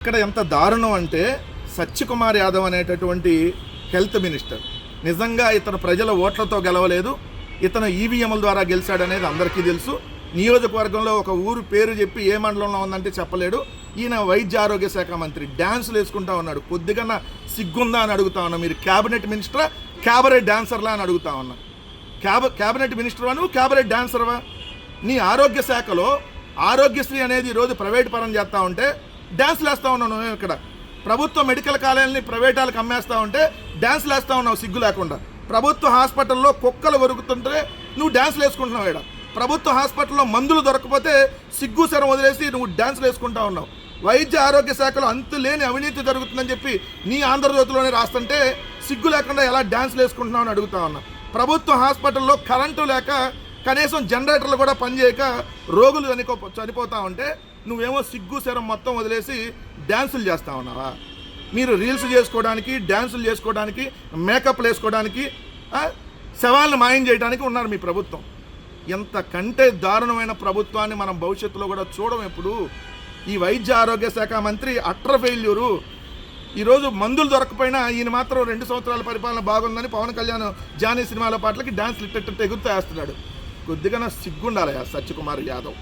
ఇక్కడ ఎంత దారుణం అంటే సత్యకుమార్ యాదవ్ అనేటటువంటి హెల్త్ మినిస్టర్ నిజంగా ఇతను ప్రజల ఓట్లతో గెలవలేదు, ఇతను ఈవీఎంల ద్వారా గెలిచాడనేది అందరికీ తెలుసు. నియోజకవర్గంలో ఒక ఊరు పేరు చెప్పి ఏ మండలంలో ఉందంటే చెప్పలేడు. ఈయన వైద్య ఆరోగ్య శాఖ మంత్రి డ్యాన్సులు వేసుకుంటా ఉన్నాడు. కొద్దిగా సిగ్గుందా అని అడుగుతా ఉన్నా. మీరు క్యాబినెట్ మినిస్టరా, క్యాబరెట్ డాన్సర్లా అని అడుగుతా ఉన్నా. క్యాబినెట్ మినిస్టర్వా నువ్వు, క్యాబరెట్ డాన్సర్వా? నీ ఆరోగ్య శాఖలో ఆరోగ్యశ్రీ అనేది ఈరోజు ప్రైవేట్ పరం చేస్తూ ఉంటే డ్యాన్స్లు వేస్తూ ఉన్నావు. నువ్వు ఇక్కడ ప్రభుత్వ మెడికల్ కాలేజీని ప్రైవేటాలకు అమ్మేస్తూ ఉంటే డ్యాన్స్లు వేస్తూ ఉన్నావు సిగ్గు లేకుండా. ప్రభుత్వ హాస్పిటల్లో కుక్కలు వరుగుతుంటే నువ్వు డ్యాన్స్లు వేసుకుంటున్నావు. ఇక్కడ ప్రభుత్వ హాస్పిటల్లో మందులు దొరకకపోతే సిగ్గు శరం వదిలేసి నువ్వు డ్యాన్స్లు వేసుకుంటా ఉన్నావు. వైద్య ఆరోగ్య శాఖలో అంతు లేని అవినీతి జరుగుతుందని చెప్పి నీ ఆంధ్రజ్యోతిలోనే రాస్తుంటే సిగ్గు లేకుండా ఎలా డ్యాన్స్లు వేసుకుంటున్నావు అని అడుగుతా ఉన్నా. ప్రభుత్వ హాస్పిటల్లో కరెంటు లేక కనీసం జనరేటర్లు కూడా పనిచేయక రోగులు చనిపోతా ఉంటే నువ్వేమో సిగ్గు శరం మొత్తం వదిలేసి డ్యాన్సులు చేస్తూ ఉన్నావా? మీరు రీల్స్ చేసుకోవడానికి, డ్యాన్సులు చేసుకోవడానికి, మేకప్లు వేసుకోవడానికి, శవాలను మాయం చేయడానికి ఉన్నారు మీ ప్రభుత్వం. ఎంతకంటే దారుణమైన ప్రభుత్వాన్ని మనం భవిష్యత్తులో కూడా చూడం. ఎప్పుడు ఈ వైద్య ఆరోగ్య శాఖ మంత్రి అట్టర్ ఫెయిల్యూరు. ఈరోజు మందులు దొరకపోయినా ఈయన మాత్రం 2 సంవత్సరాల పరిపాలన బాగుందని పవన్ కళ్యాణ్ జానీ సినిమాల పాటలకి డాన్స్లు ఇట్ట ఎగురుతూ వేస్తున్నాడు. కొద్దిగా సిగ్గుండాలి సత్యకుమార్ యాదవ్.